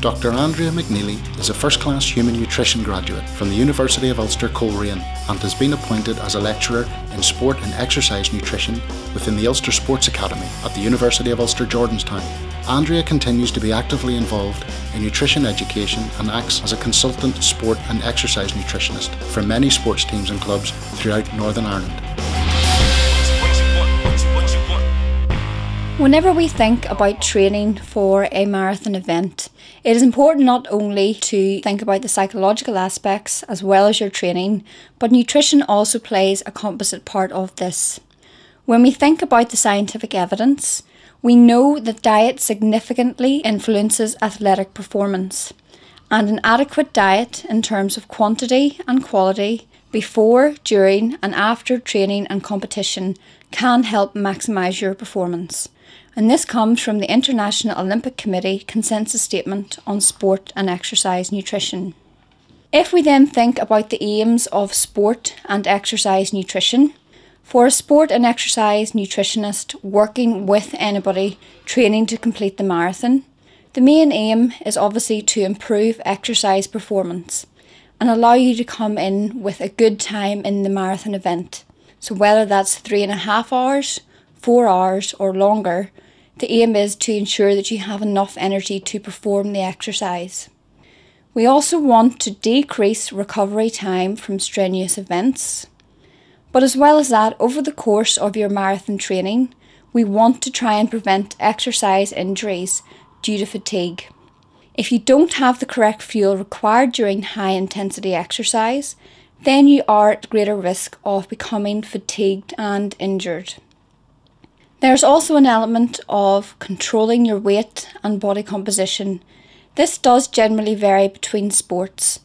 Dr. Andrea McNeely is a first-class human nutrition graduate from the University of Ulster Coleraine and has been appointed as a lecturer in sport and exercise nutrition within the Ulster Sports Academy at the University of Ulster Jordanstown. Andrea continues to be actively involved in nutrition education and acts as a consultant sport and exercise nutritionist for many sports teams and clubs throughout Northern Ireland. Whenever we think about training for a marathon event, it is important not only to think about the psychological aspects as well as your training, but nutrition also plays a composite part of this. When we think about the scientific evidence, we know that diet significantly influences athletic performance, and an adequate diet in terms of quantity and quality before, during and after training and competition can help maximise your performance. And this comes from the International Olympic Committee Consensus Statement on Sport and Exercise Nutrition. If we then think about the aims of sport and exercise nutrition, for a sport and exercise nutritionist working with anybody training to complete the marathon, the main aim is obviously to improve exercise performance and allow you to come in with a good time in the marathon event. So whether that's 3.5 hours, 4 hours or longer, the aim is to ensure that you have enough energy to perform the exercise. We also want to decrease recovery time from strenuous events. But as well as that, over the course of your marathon training, we want to try and prevent exercise injuries due to fatigue. If you don't have the correct fuel required during high intensity exercise, then you are at greater risk of becoming fatigued and injured. There's also an element of controlling your weight and body composition. This does generally vary between sports.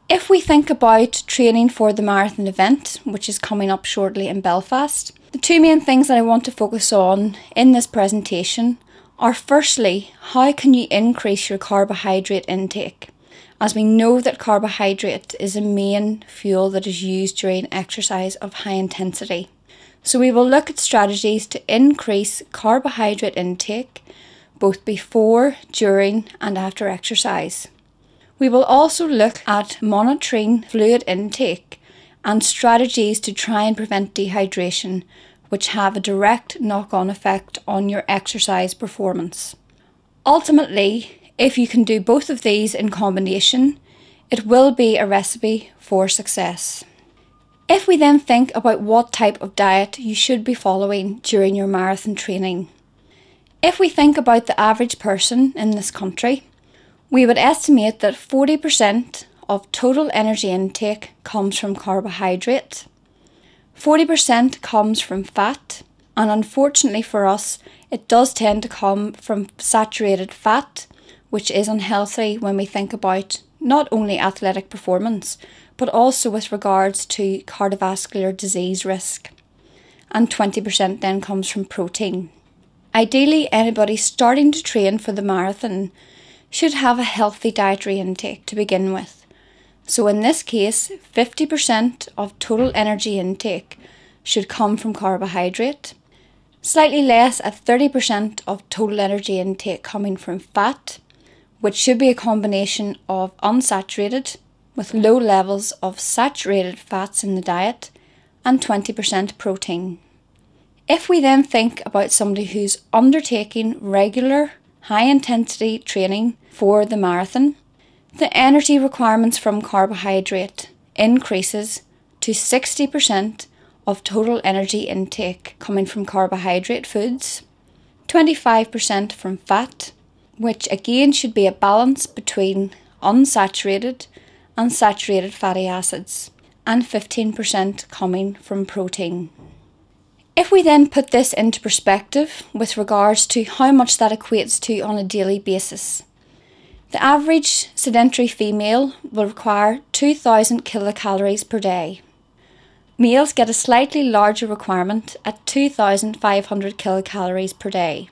If we think about training for the marathon event, which is coming up shortly in Belfast, the two main things that I want to focus on in this presentation are firstly, how can you increase your carbohydrate intake? As we know that carbohydrate is a main fuel that is used during exercise of high intensity. So we will look at strategies to increase carbohydrate intake both before, during and after exercise. We will also look at monitoring fluid intake and strategies to try and prevent dehydration, which have a direct knock-on effect on your exercise performance. Ultimately, if you can do both of these in combination, it will be a recipe for success. If we then think about what type of diet you should be following during your marathon training, if we think about the average person in this country, we would estimate that 40% of total energy intake comes from carbohydrate, 40% comes from fat, and unfortunately for us, it does tend to come from saturated fat, which is unhealthy when we think about not only athletic performance, but also with regards to cardiovascular disease risk. And 20% then comes from protein. Ideally, anybody starting to train for the marathon should have a healthy dietary intake to begin with. So in this case, 50% of total energy intake should come from carbohydrate, slightly less at 30% of total energy intake coming from fat, which should be a combination of unsaturated with low levels of saturated fats in the diet, and 20% protein. If we then think about somebody who's undertaking regular high-intensity training for the marathon, the energy requirements from carbohydrate increases to 60% of total energy intake coming from carbohydrate foods, 25% from fat, which again should be a balance between unsaturated and saturated fatty acids, and 15% coming from protein. If we then put this into perspective with regards to how much that equates to on a daily basis, the average sedentary female will require 2,000 kilocalories per day. Males get a slightly larger requirement at 2,500 kilocalories per day.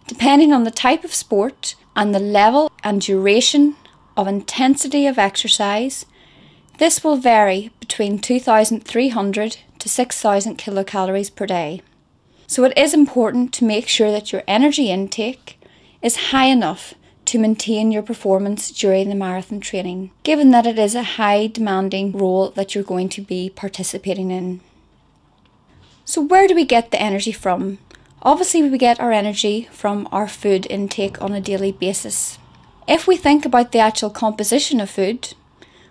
Depending on the type of sport and the level and duration of intensity of exercise, this will vary between 2,300 to 6,000 kilocalories per day. So it is important to make sure that your energy intake is high enough to maintain your performance during the marathon training, given that it is a high demanding role that you're going to be participating in. So where do we get the energy from? Obviously we get our energy from our food intake on a daily basis. If we think about the actual composition of food,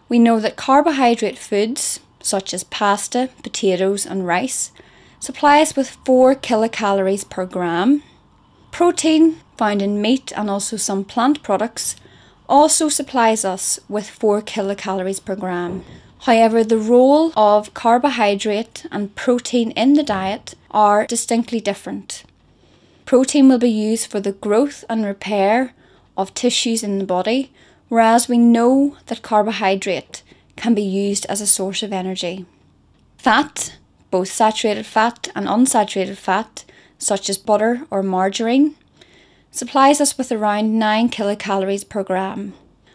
we know that carbohydrate foods such as pasta, potatoes and rice supply us with 4 kilocalories per gram. Protein found in meat and also some plant products also supplies us with 4 kilocalories per gram. However, the role of carbohydrate and protein in the diet are distinctly different. Protein will be used for the growth and repair of tissues in the body, whereas we know that carbohydrate can be used as a source of energy. Fat, both saturated fat and unsaturated fat, such as butter or margarine, supplies us with around 9 kilocalories per gram.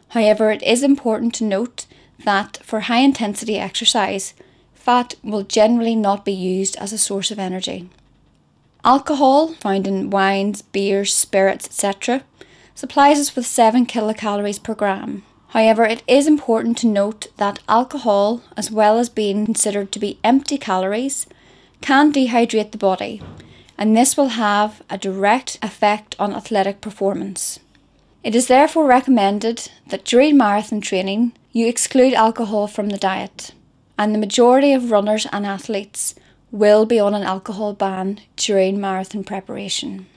However, it is important to note that for high intensity exercise, fat will generally not be used as a source of energy. Alcohol, found in wines, beers, spirits, etc., supplies us with 7 kilocalories per gram. However, it is important to note that alcohol, as well as being considered to be empty calories, can dehydrate the body, and this will have a direct effect on athletic performance. It is therefore recommended that during marathon training, you exclude alcohol from the diet, and the majority of runners and athletes will be on an alcohol ban during marathon preparation.